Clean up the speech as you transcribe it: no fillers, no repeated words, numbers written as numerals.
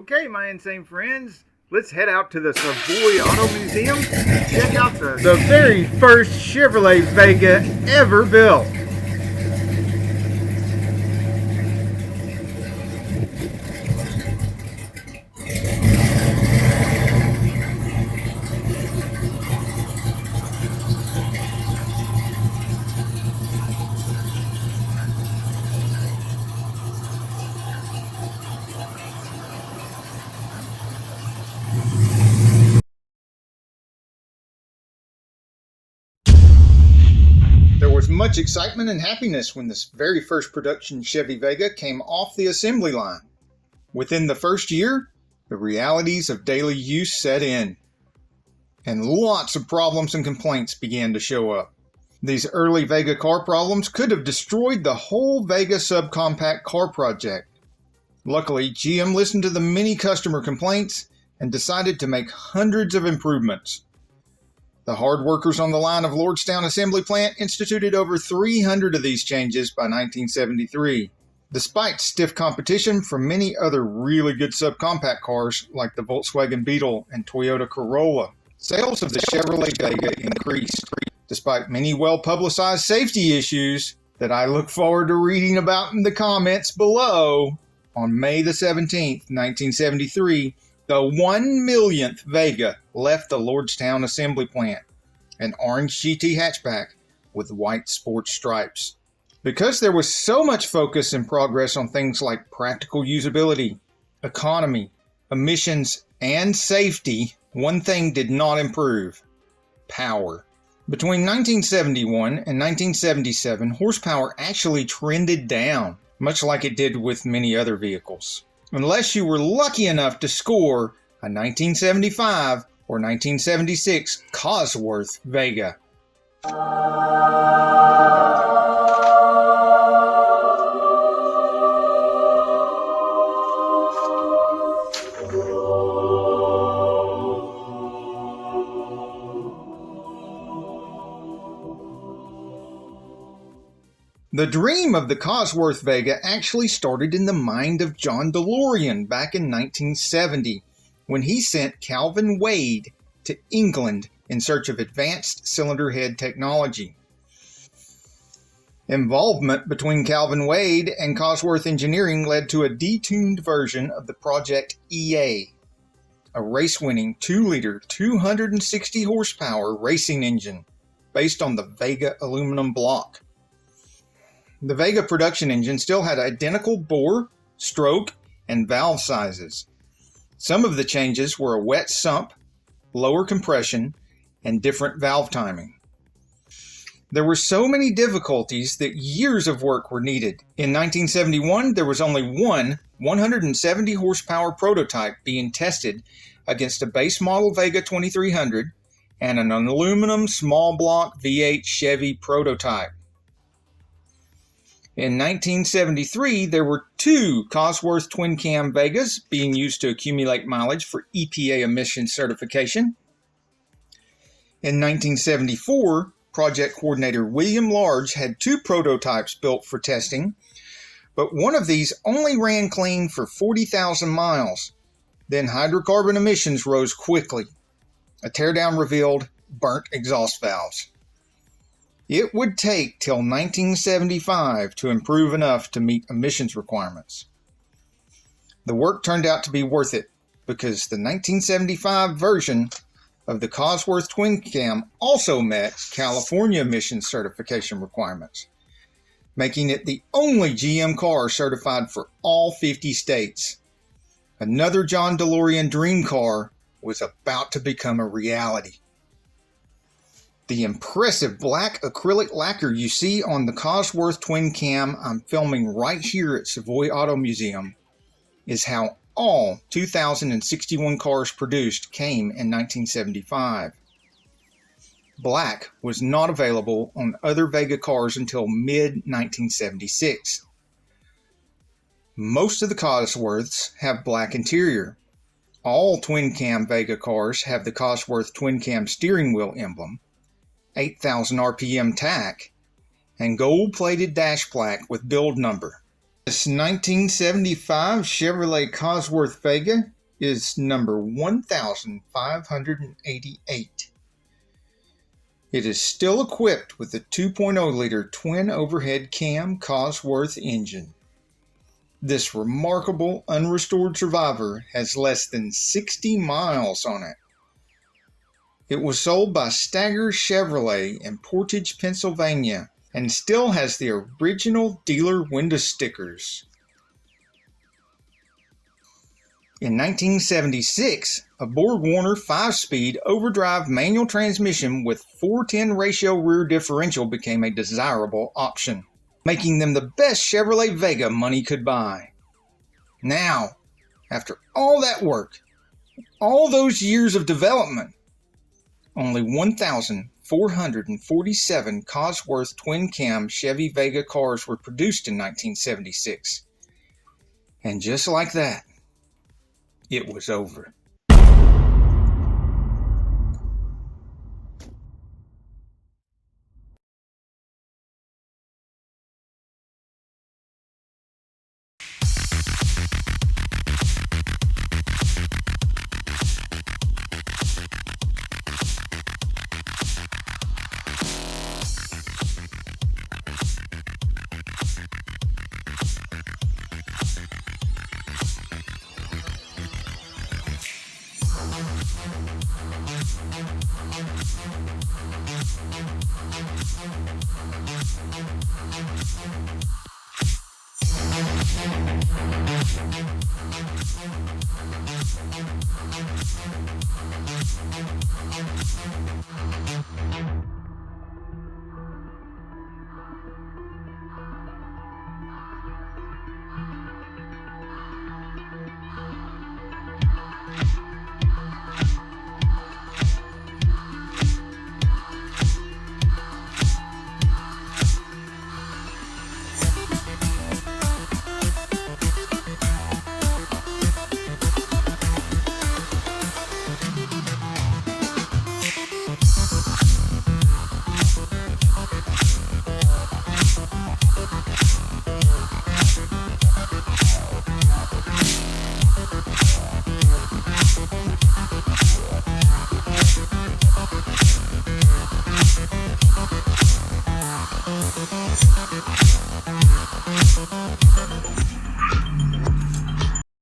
Okay, my insane friends, let's head out to the Savoy Auto Museum and check out the very first Chevrolet Vega ever built. There was much excitement and happiness when this very first production Chevy Vega came off the assembly line. Within the first year, the realities of daily use set in, and lots of problems and complaints began to show up. These early Vega car problems could have destroyed the whole Vega subcompact car project. Luckily, GM listened to the many customer complaints and decided to make hundreds of improvements. The hard workers on the line of Lordstown Assembly plant instituted over 300 of these changes by 1973, despite stiff competition from many other really good subcompact cars like the Volkswagen Beetle and Toyota Corolla. Sales of the Chevrolet Vega increased, despite many well-publicized safety issues that I look forward to reading about in the comments below. On May the 17th, 1973, the 1-millionth Vega left the Lordstown Assembly plant, an orange GT hatchback with white sports stripes. Because there was so much focus and progress on things like practical usability, economy, emissions, and safety, one thing did not improve: power. Between 1971 and 1977, horsepower actually trended down, much like it did with many other vehicles, unless you were lucky enough to score a 1975 or 1976 Cosworth Vega. The dream of the Cosworth Vega actually started in the mind of John DeLorean back in 1970, when he sent Calvin Wade to England in search of advanced cylinder head technology. Involvement between Calvin Wade and Cosworth Engineering led to a detuned version of the Project EA, a race-winning 2-liter, 260 horsepower racing engine based on the Vega aluminum block. The Vega production engine still had identical bore, stroke, and valve sizes. Some of the changes were a wet sump, lower compression, and different valve timing. There were so many difficulties that years of work were needed. In 1971, there was only one 170 horsepower prototype being tested against a base model Vega 2300 and an aluminum small block V8 Chevy prototype. In 1973, there were 2 Cosworth twin-cam Vegas being used to accumulate mileage for EPA emissions certification. In 1974, project coordinator William Large had 2 prototypes built for testing, but one of these only ran clean for 40,000 miles. Then hydrocarbon emissions rose quickly. A teardown revealed burnt exhaust valves. It would take till 1975 to improve enough to meet emissions requirements. The work turned out to be worth it because the 1975 version of the Cosworth twin cam also met California emissions certification requirements, making it the only GM car certified for all 50 states. Another John DeLorean dream car was about to become a reality. The impressive black acrylic lacquer you see on the Cosworth twin cam I'm filming right here at Savoy Auto Museum is how all 2,061 cars produced came in 1975. Black was not available on other Vega cars until mid-1976. Most of the Cosworths have black interior. All twin-cam Vega cars have the Cosworth twin-cam steering wheel emblem, 8,000 RPM tach, and gold-plated dash plaque with build number. This 1975 Chevrolet Cosworth Vega is number 1588. It is still equipped with a 2.0-liter twin overhead cam Cosworth engine. This remarkable unrestored survivor has less than 60 miles on it. It was sold by Stagger Chevrolet in Portage, Pennsylvania, and still has the original dealer window stickers. In 1976, a Borg-Warner 5-speed overdrive manual transmission with 4:10 ratio rear differential became a desirable option, making them the best Chevrolet Vega money could buy. Now, after all that work, all those years of development, only 1,447 Cosworth twin-cam Chevy Vega cars were produced in 1976. And just like that, it was over.